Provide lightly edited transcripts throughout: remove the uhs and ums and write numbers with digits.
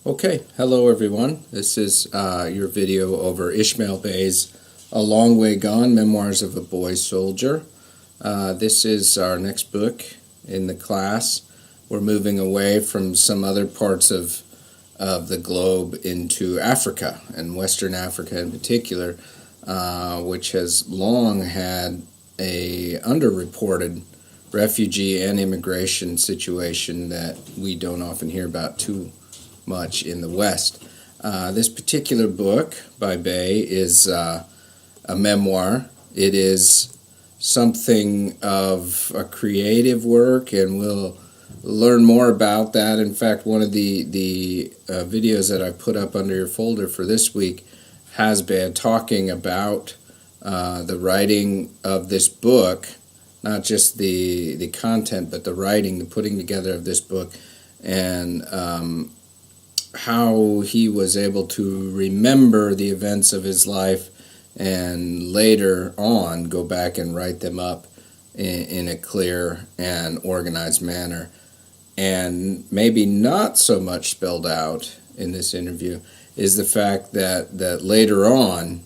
Okay, hello everyone. This is your video over Ishmael Beah's A Long Way Gone, Memoirs of a Boy Soldier. This is our next book in the class. We're moving away from some other parts of the globe into Africa, and Western Africa in particular, which has long had a underreported refugee and immigration situation that we don't often hear about too much in the West. This particular book by Beah is a memoir. It is something of a creative work, and we'll learn more about that. In fact, one of the videos that I put up under your folder for this week has Beah talking about the writing of this book, not just the content, but the writing, the putting together of this book, and how he was able to remember the events of his life and later on go back and write them up in a clear and organized manner. And maybe not so much spelled out in this interview is the fact that later on,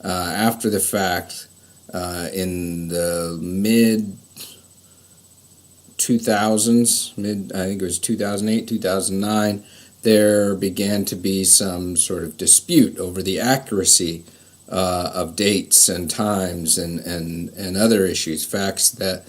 after the fact, in the mid 2000s, I think it was 2008, 2009, there began to be some sort of dispute over the accuracy of dates and times and other issues, facts that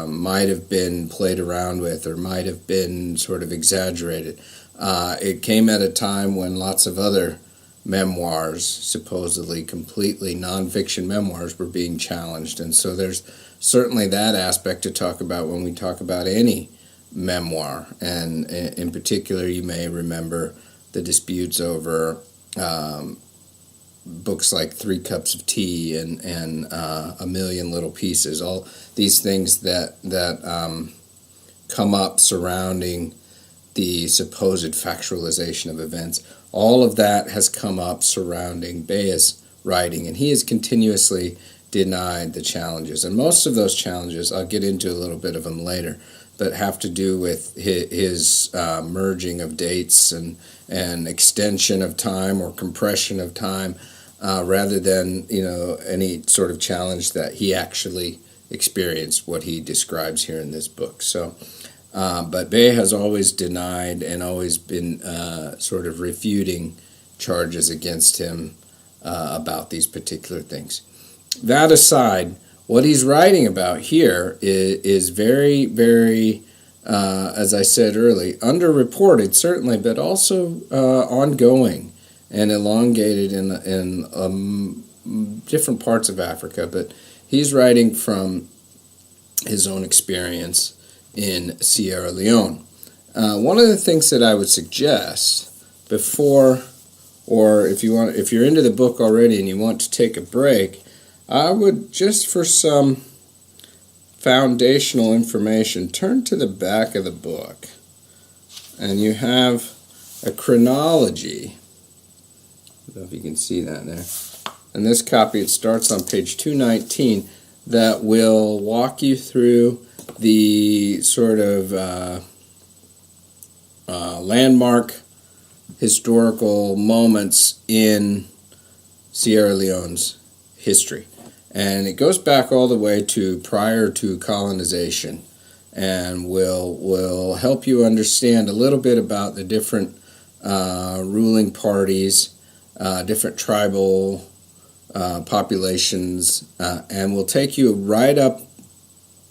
might have been played around with or might have been sort of exaggerated. It came at a time when lots of other memoirs, supposedly completely nonfiction memoirs, were being challenged. And so there's certainly that aspect to talk about when we talk about any memoir. And in particular, you may remember the disputes over books like 3 Cups of Tea and A Million Little Pieces, all these things that come up surrounding the supposed factualization of events. All of that has come up surrounding Beah's writing, and he has continuously denied the challenges. And most of those challenges, I'll get into a little bit of them later, but have to do with his merging of dates and extension of time or compression of time, rather than any sort of challenge that he actually experienced, what he describes here in this book. So, but Beah has always denied and always been sort of refuting charges against him about these particular things. That aside, what he's writing about here is very, very, as I said earlier, underreported certainly, but also ongoing and elongated in different parts of Africa. But he's writing from his own experience in Sierra Leone. One of the things that I would suggest before, or if you're into the book already and you want to take a break, I would, just for some foundational information, turn to the back of the book, and you have a chronology. I don't know if you can see that there. In this copy, it starts on page 219, that will walk you through the sort of landmark historical moments in Sierra Leone's history. And it goes back all the way to prior to colonization, and will help you understand a little bit about the different ruling parties, different tribal populations, and will take you right up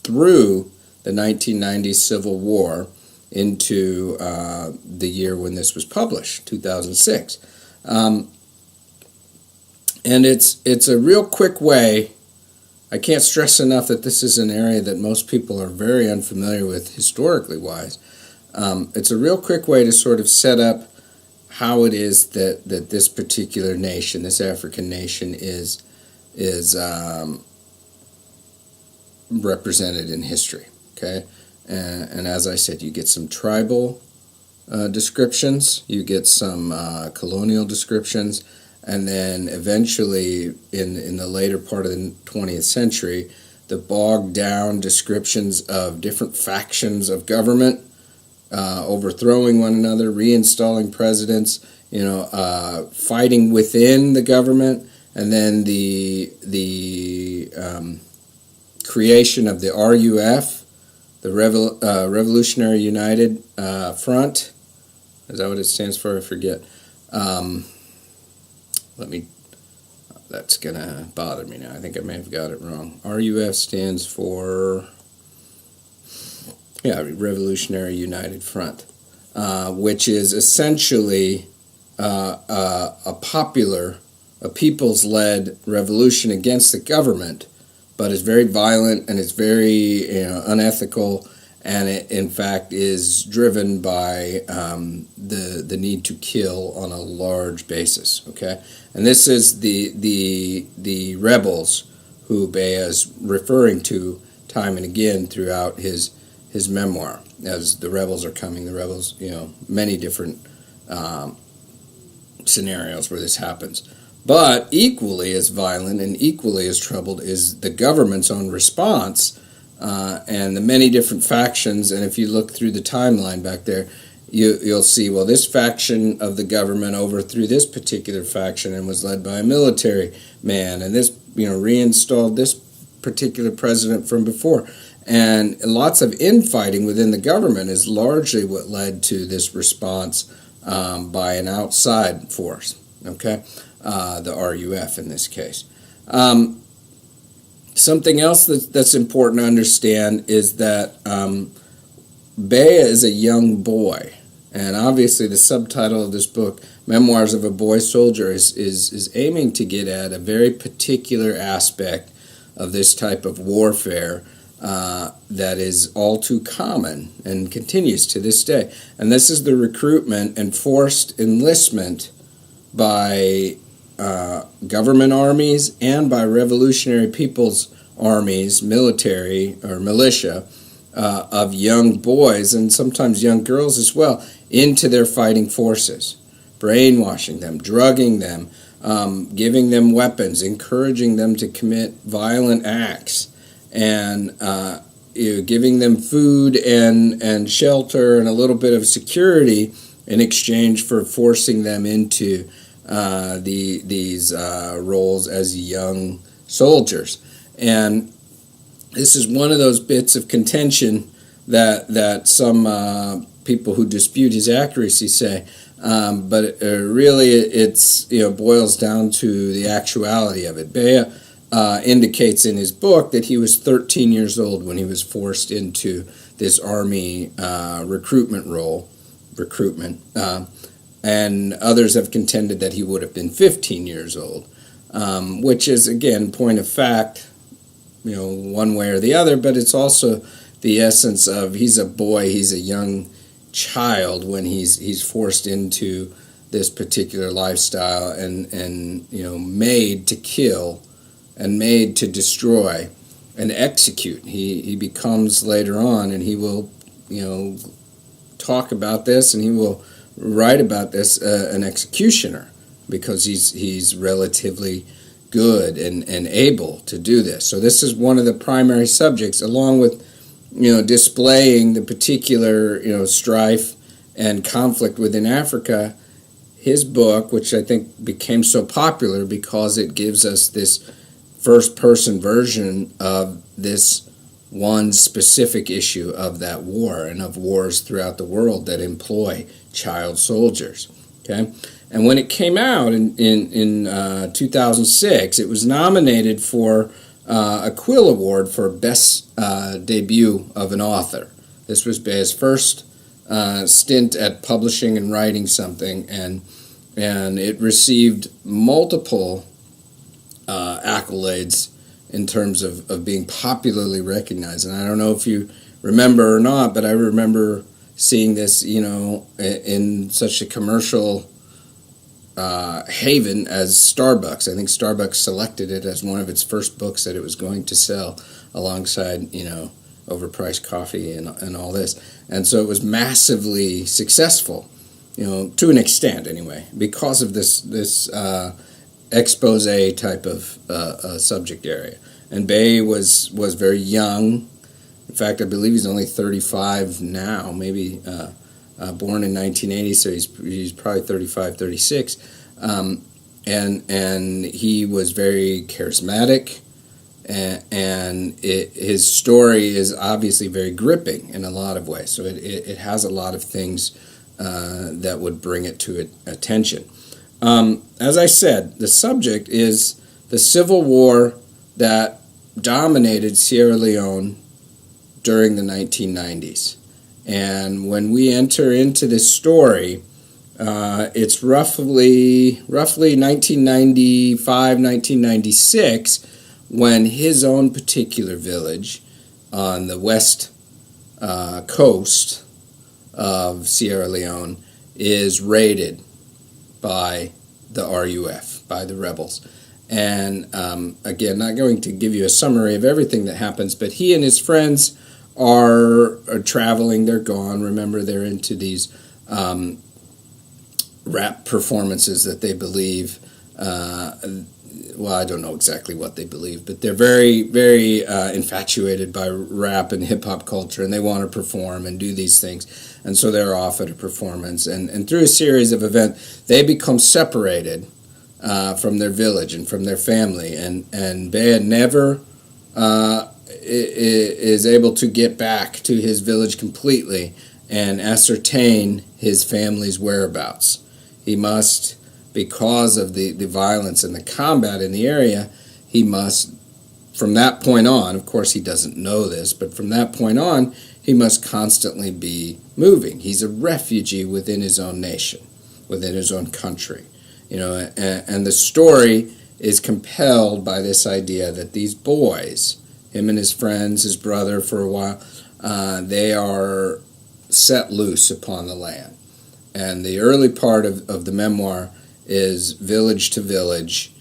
through the 1990 Civil War into the year when this was published, 2006. And it's a real quick way. I can't stress enough that this is an area that most people are very unfamiliar with historically wise. It's a real quick way to sort of set up how it is that this particular nation, this African nation, is represented in history. Okay, and as I said, you get some tribal descriptions, you get some colonial descriptions. And then eventually, in the later part of the 20th century, the bogged down descriptions of different factions of government overthrowing one another, reinstalling presidents, fighting within the government, and then the creation of the RUF, the Revolutionary United Front. Is that what it stands for? I forget. That's gonna bother me now. I think I may have got it wrong. RUF stands for, Revolutionary United Front, which is essentially a people's-led revolution against the government, but it's very violent and it's very unethical, and it in fact is driven by the need to kill on a large basis. Okay, and this is the rebels who Beah is referring to time and again throughout his memoir. As the rebels are coming, many different scenarios where this happens. But equally as violent and equally as troubled is the government's own response, and the many different factions. And if you look through the timeline back there, you'll see, well, this faction of the government overthrew this particular faction and was led by a military man, and this reinstalled this particular president from before. And lots of infighting within the government is largely what led to this response by an outside force. Okay. The RUF in this case. Something else that's important to understand is that Beah is a young boy, and obviously the subtitle of this book, Memoirs of a Boy Soldier, is aiming to get at a very particular aspect of this type of warfare that is all too common and continues to this day. And this is the recruitment and forced enlistment by government armies and by revolutionary people's armies, military or militia, of young boys and sometimes young girls as well into their fighting forces, brainwashing them, drugging them, giving them weapons, encouraging them to commit violent acts, and giving them food and shelter and a little bit of security in exchange for forcing them into these roles as young soldiers. And this is one of those bits of contention that some people who dispute his accuracy say, but really it's boils down to the actuality of it. Beah indicates in his book that he was 13 years old when he was forced into this army recruitment, and others have contended that he would have been 15 years old, which is, again, point of fact, one way or the other, but it's also the essence of he's a boy, he's a young child when he's forced into this particular lifestyle and made to kill and made to destroy and execute. He becomes later on, and he will talk about this and he will write about this, an executioner, because he's relatively good and able to do this. So this is one of the primary subjects, along with displaying the particular strife and conflict within Africa. His book, which I think became so popular because it gives us this first-person version of this one specific issue of that war and of wars throughout the world that employ child soldiers. Okay, and when it came out in 2006, it was nominated for a Quill Award for Best Debut of an Author. This was Beah's first stint at publishing and writing something, and it received multiple accolades in terms of being popularly recognized. And I don't know if you remember or not, but I remember seeing this, in such a commercial haven as Starbucks. I think Starbucks selected it as one of its first books that it was going to sell alongside, overpriced coffee and all this. And so it was massively successful, to an extent anyway, because of this expose type of subject area. And Beah was very young. In fact, I believe he's only 35 now, maybe born in 1980, so he's probably 35, 36. And he was very charismatic, and his story is obviously very gripping in a lot of ways. So it has a lot of things that would bring it to attention. As I said, the subject is the civil war that dominated Sierra Leone during the 1990s. And when we enter into this story, it's roughly 1995, 1996, when his own particular village on the west coast of Sierra Leone is raided by the RUF, by the rebels. And again, not going to give you a summary of everything that happens, but he and his friends are traveling. They're gone. Remember, they're into these rap performances that they believe, well, I don't know exactly what they believe, but they're very, very infatuated by rap and hip-hop culture, and they want to perform and do these things. And so they're off at a performance. And through a series of events, they become separated from their village and from their family. And Beah never is able to get back to his village completely and ascertain his family's whereabouts. He must, because of the violence and the combat in the area, he must, from that point on, of course he doesn't know this, but from that point on, he must constantly be moving. He's a refugee within his own nation, within his own country. And the story is compelled by this idea that these boys, him and his friends, his brother for a while, they are set loose upon the land. And the early part of the memoir is village to village,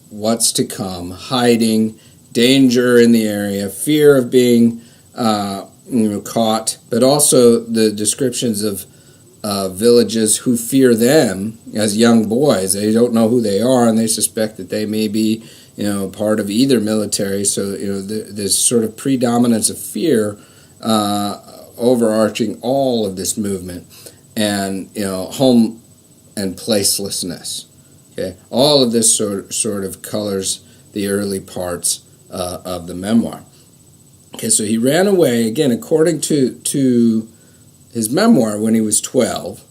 what's to come, hiding, danger in the area, fear of being caught, but also the descriptions of villages who fear them as young boys. They don't know who they are, and they suspect that they may be part of either military. So there's sort of predominance of fear overarching all of this movement, and home and placelessness. Okay, all of this sort of colors the early parts of the memoir. Okay, so he ran away, again, according to his memoir, when he was 12,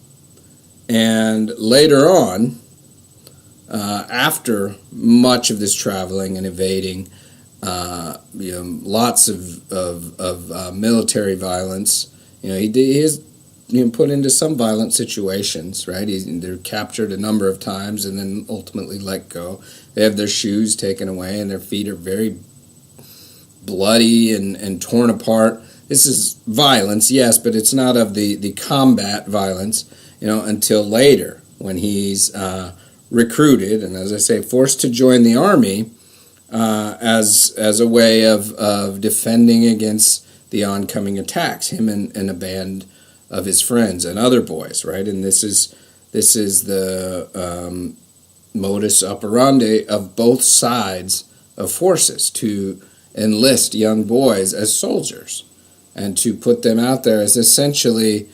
and later on, after much of this traveling and evading, lots of military violence. He is put into some violent situations, right? They're captured a number of times and then ultimately let go. They have their shoes taken away and their feet are very bloody and torn apart. This is violence, yes, but it's not of the combat violence, until later when he's recruited and, as I say, forced to join the army as a way of defending against the oncoming attacks, him and a band of his friends and other boys, right? And this is the modus operandi of both sides of forces, to enlist young boys as soldiers and to put them out there as essentially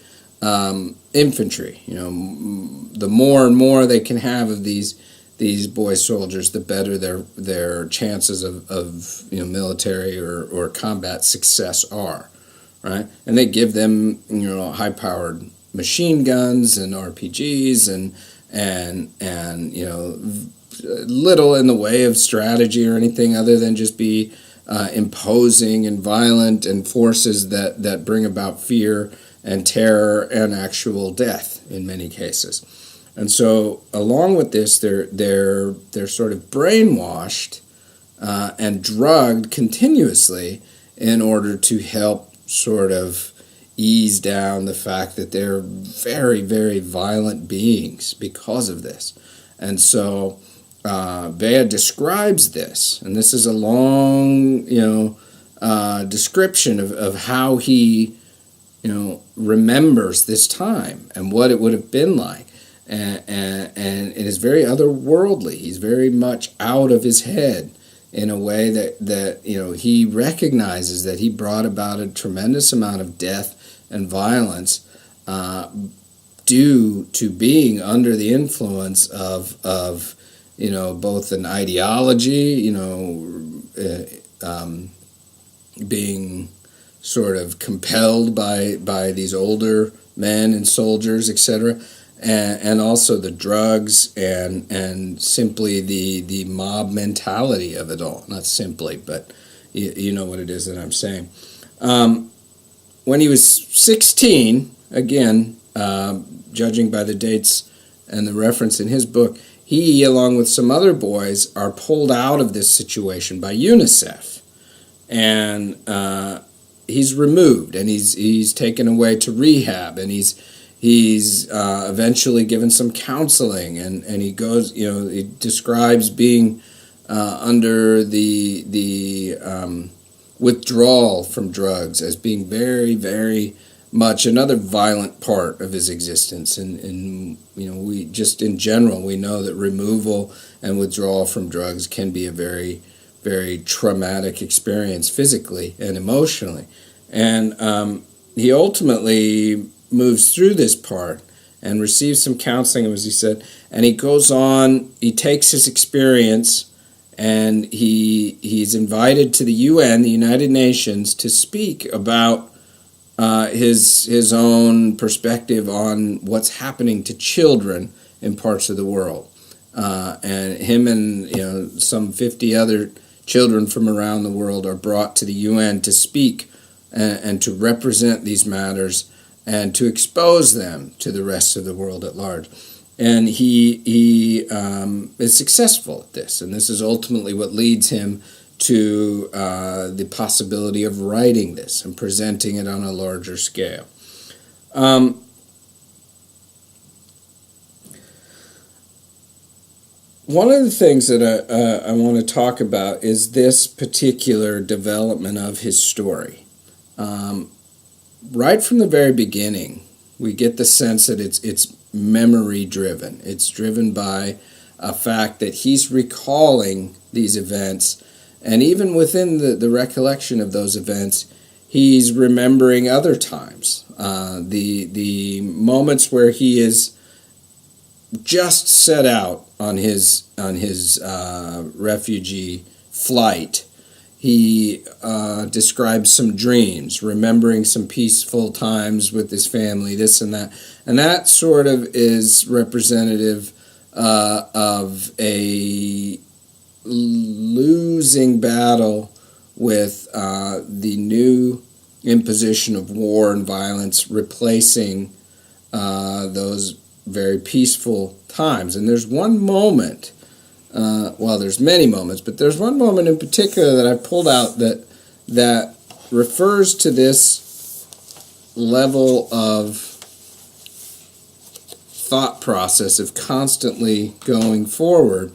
infantry. The more and more they can have of these boy soldiers, the better their chances of military or combat success are, right? And they give them high-powered machine guns and RPGs and little in the way of strategy or anything other than just be imposing and violent, and forces that bring about fear and terror and actual death in many cases. And so, along with this, they're sort of brainwashed and drugged continuously in order to help sort of ease down the fact that they're very, very violent beings because of this. And so, Beah describes this, and this is a long, description of how he, remembers this time and what it would have been like. And it is very otherworldly. He's very much out of his head in a way that he recognizes that he brought about a tremendous amount of death and violence due to being under the influence of both an ideology, being sort of compelled by these older men and soldiers, etc., and also the drugs and simply the mob mentality of it all. Not simply, but you know what it is that I'm saying. When he was 16, again, judging by the dates and the reference in his book, he, along with some other boys, are pulled out of this situation by UNICEF. And he's removed, and he's taken away to rehab, and he's eventually given some counseling, and he goes, he describes being under the withdrawal from drugs as being very, very much another violent part of his existence. And we just in general, we know that removal and withdrawal from drugs can be a very, very traumatic experience physically and emotionally. And he ultimately moves through this part and receives some counseling, as he said, and he goes on, he takes his experience, and he's invited to the UN, the United Nations, to speak about his own perspective on what's happening to children in parts of the world. And him and some 50 other children from around the world are brought to the UN to speak and to represent these matters and to expose them to the rest of the world at large. And he is successful at this, and this is ultimately what leads him to the possibility of writing this and presenting it on a larger scale. One of the things that I want to talk about is this particular development of his story. Right from the very beginning, we get the sense that it's memory driven. It's driven by a fact that he's recalling these events, and even within the recollection of those events, he's remembering other times. The moments where he is just set out on his refugee flight. He describes some dreams, remembering some peaceful times with his family, this and that. And that sort of is representative of a losing battle with the new imposition of war and violence, replacing those very peaceful times. And there's one moment, there's many moments, but there's one moment in particular that I pulled out that refers to this level of thought process of constantly going forward.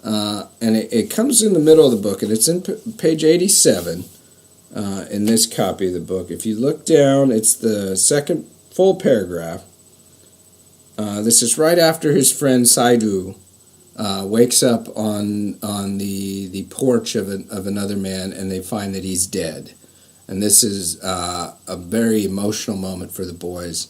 And it comes in the middle of the book, and it's in page 87 in this copy of the book. If you look down, it's the second full paragraph. This is right after his friend Saidu wakes up on the porch of another man, and they find that he's dead. And this is a very emotional moment for the boys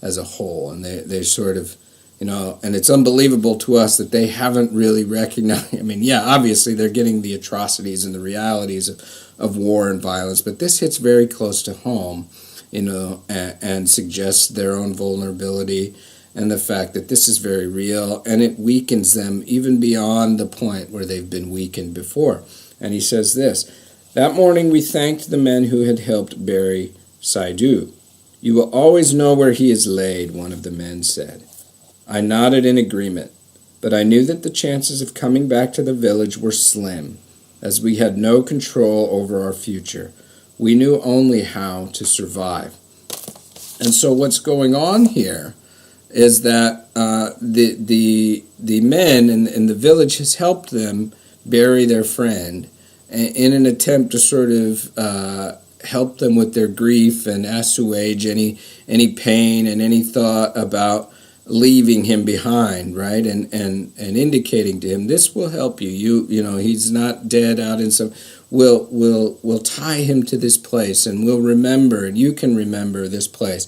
as a whole. And they sort of, and it's unbelievable to us that they haven't really recognized. I mean, yeah, obviously they're getting the atrocities and the realities of war and violence, but this hits very close to home, and suggests their own vulnerability and the fact that this is very real, and it weakens them even beyond the point where they've been weakened before. And he says this: "That morning we thanked the men who had helped bury Saidu. 'You will always know where he is laid,' one of the men said. I nodded in agreement, but I knew that the chances of coming back to the village were slim, as we had no control over our future. We knew only how to survive." And so what's going on here is that the men in the village has helped them bury their friend in an attempt to sort of help them with their grief and assuage any pain and any thought about leaving him behind, right? And indicating to him, this will help you. He's not dead out in some. will tie him to this place, and we'll remember, and you can remember this place,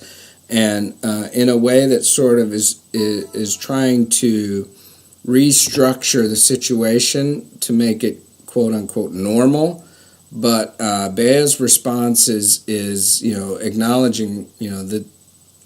and in a way that sort of is trying to restructure the situation to make it quote unquote normal. But Beah's response is acknowledging that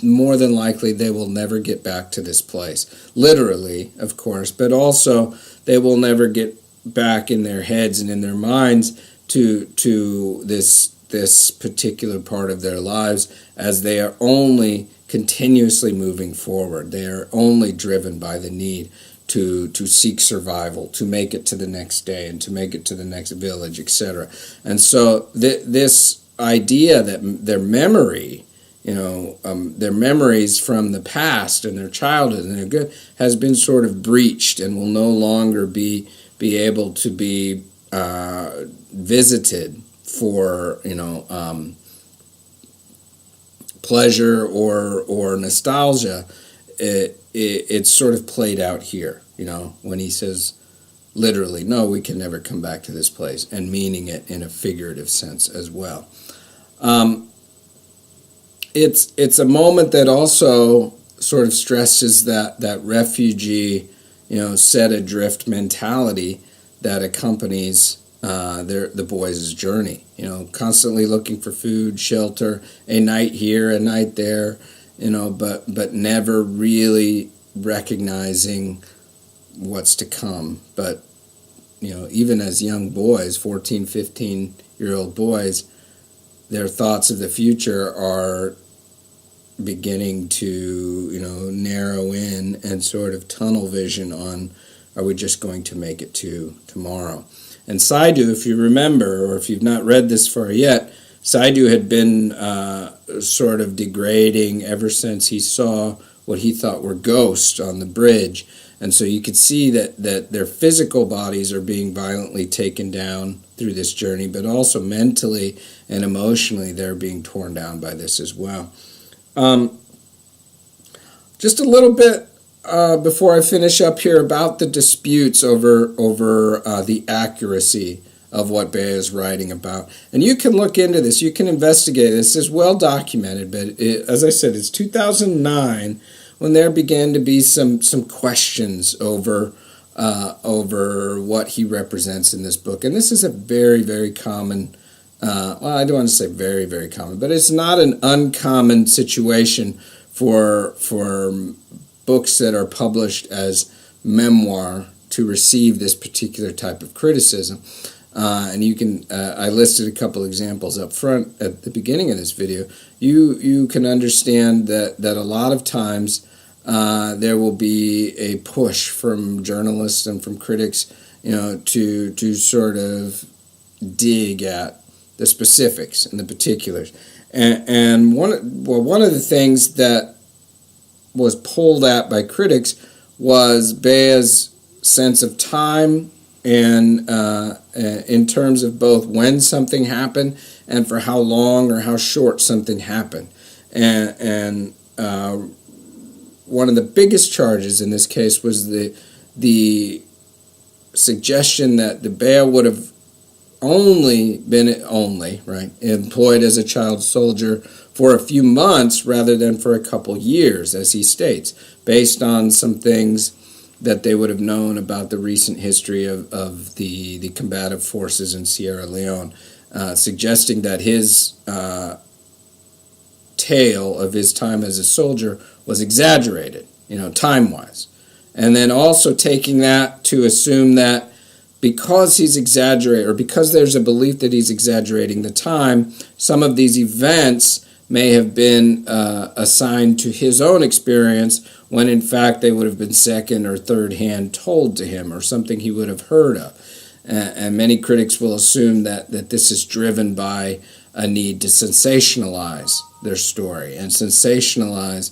more than likely they will never get back to this place, literally, of course, but also they will never get back in their heads and in their minds to this particular part of their lives, as they are only continuously moving forward. They are only driven by the need to seek survival, to make it to the next day and to make it to the next village, etc. And so this idea that their memory, their memories from the past and their childhood and their good has been sort of breached and will no longer be able to be visited for pleasure or nostalgia. It's sort of played out here, when he says literally, no, we can never come back to this place, and meaning it in a figurative sense as well. It's a moment that also sort of stresses that refugee, set adrift mentality that accompanies the boys' journey. Constantly looking for food, shelter, a night here, a night there, but never really recognizing what's to come. But even as young boys, 14, 15-year-old boys, their thoughts of the future are beginning to narrow in and sort of tunnel vision on, are we just going to make it to tomorrow? And Saidu, if you remember, or if you've not read this far yet, Saidu had been sort of degrading ever since he saw what he thought were ghosts on the bridge. And so you could see that their physical bodies are being violently taken down through this journey, but also mentally and emotionally they're being torn down by this as well. Just a little bit before I finish up here about the disputes over the accuracy of what Beah is writing about. And you can look into this, you can investigate this. It's well documented, but as I said, it's 2009 when there began to be some questions over what he represents in this book. And this is a very, very common, well, I don't want to say very, very common, but it's not an uncommon situation for books that are published as memoir to receive this particular type of criticism. And you can, I listed a couple examples up front at the beginning of this video. You can understand that a lot of times there will be a push from journalists and from critics, to sort of dig at the specifics and the particulars. And one of the things that was pulled at by critics was Beah's sense of time, and in terms of both when something happened and for how long or how short something happened. And one of the biggest charges in this case was the suggestion that the Beah would have been employed as a child soldier for a few months rather than for a couple years, as he states, based on some things that they would have known about the recent history of the combative forces in Sierra Leone, suggesting that his tale of his time as a soldier was exaggerated, time-wise. And then also taking that to assume that because he's exaggerating, or because there's a belief that he's exaggerating the time, some of these events may have been assigned to his own experience when in fact they would have been second or third hand told to him, or something he would have heard of. And many critics will assume that this is driven by a need to sensationalize their story and sensationalize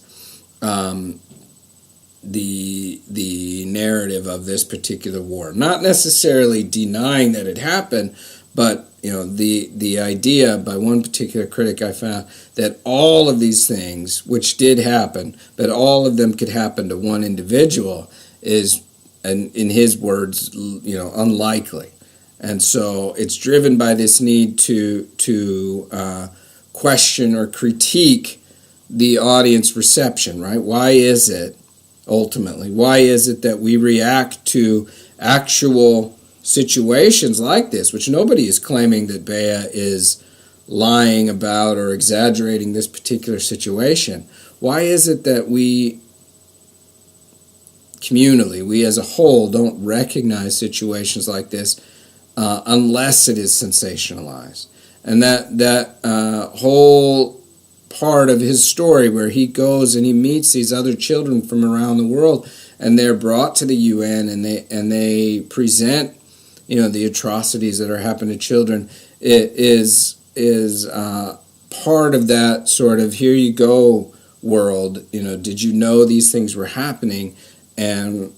the narrative of this particular war. Not necessarily denying that it happened, but the idea by one particular critic I found that all of these things, which did happen, but all of them could happen to one individual, is, and in his words, unlikely. And so it's driven by this need to question or critique the audience reception, right? Why is it, ultimately, why is it that we react to actual situations like this, which nobody is claiming that Beah is lying about or exaggerating this particular situation? Why is it that we communally, we as a whole, don't recognize situations like this unless it is sensationalized? And that whole part of his story where he goes and he meets these other children from around the world, and they're brought to the UN, and they present, the atrocities that are happening to children, it is part of that sort of here you go world. Did you know these things were happening, and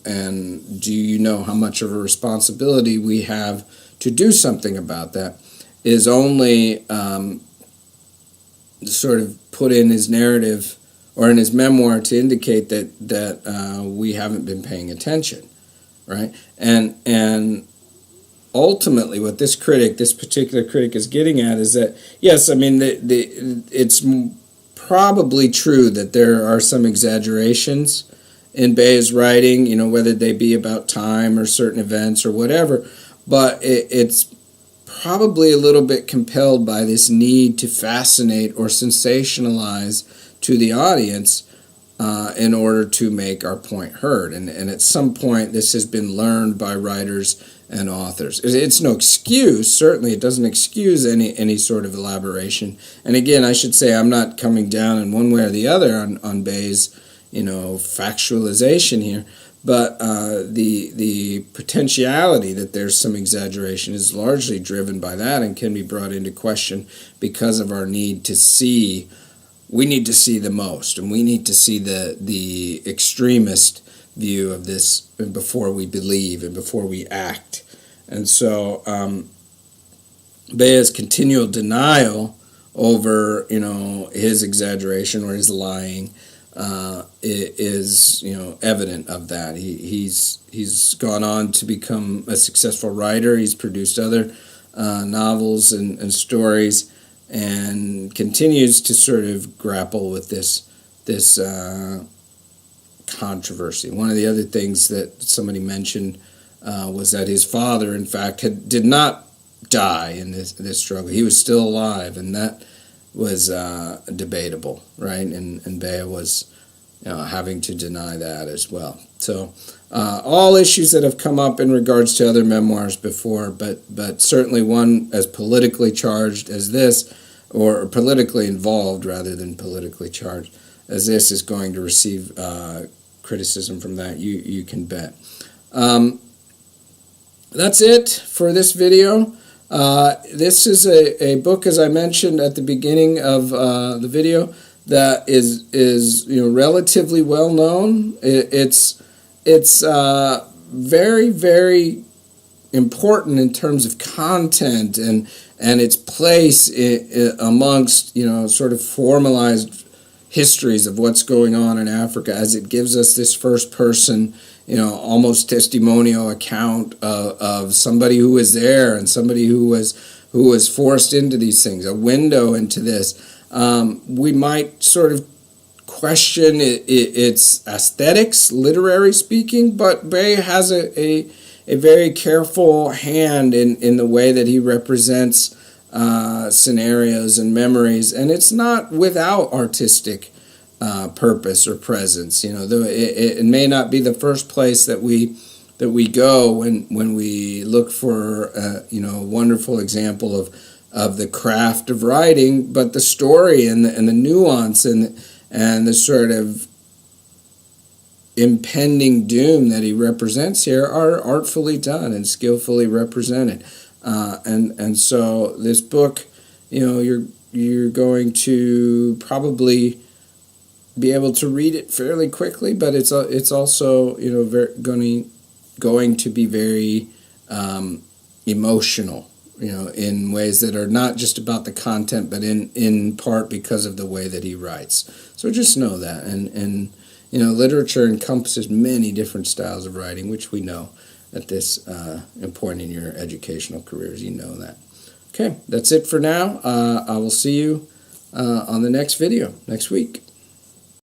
do you know how much of a responsibility we have to do something about that? Is only sort of put in his narrative or in his memoir to indicate that we haven't been paying attention, right? And ultimately, what this particular critic, is getting at is that, yes, I mean, it's probably true that there are some exaggerations in Beah's writing, whether they be about time or certain events or whatever, but it's probably a little bit compelled by this need to fascinate or sensationalize to the audience in order to make our point heard. And at some point, this has been learned by writers and authors. It's no excuse. Certainly, it doesn't excuse any sort of elaboration. And again, I should say I'm not coming down in one way or the other on Beah's, factualization here. But the potentiality that there's some exaggeration is largely driven by that and can be brought into question because of our need to see. We need to see the most, and we need to see the extremist view of this before we believe and before we act. And so Beah's continual denial over his exaggeration or his lying is evident of that. He's gone on to become a successful writer. He's produced other novels and stories, and continues to sort of grapple with this controversy. One of the other things that somebody mentioned was that his father, in fact, did not die in this struggle. He was still alive, and that was debatable, right? And Beah was having to deny that as well. So all issues that have come up in regards to other memoirs before, but certainly one as politically charged as this, or politically involved rather than politically charged as this, is going to receive criticism from that. You can bet. That's it for this video. This is a book, as I mentioned at the beginning of the video, that is relatively well known. It's very, very important in terms of content and its place amongst sort of formalized histories of what's going on in Africa, as it gives us this first person almost testimonial account of somebody who was there and somebody who was forced into these things, a window into this. We might sort of question its aesthetics, literary speaking, but Beah has a very careful hand in the way that he represents scenarios and memories, and it's not without artistic purpose or presence. Though it may not be the first place that we go when we look for a wonderful example of the craft of writing, but the story and the nuance and the sort of impending doom that he represents here are artfully done and skillfully represented. And so this book, you're going to probably be able to read it fairly quickly, but it's also going to be very emotional, in ways that are not just about the content, but in part because of the way that he writes. So just know that, and literature encompasses many different styles of writing, which we know. at this point in your educational careers. You know that. Okay, that's it for now. I will see you on the next video next week.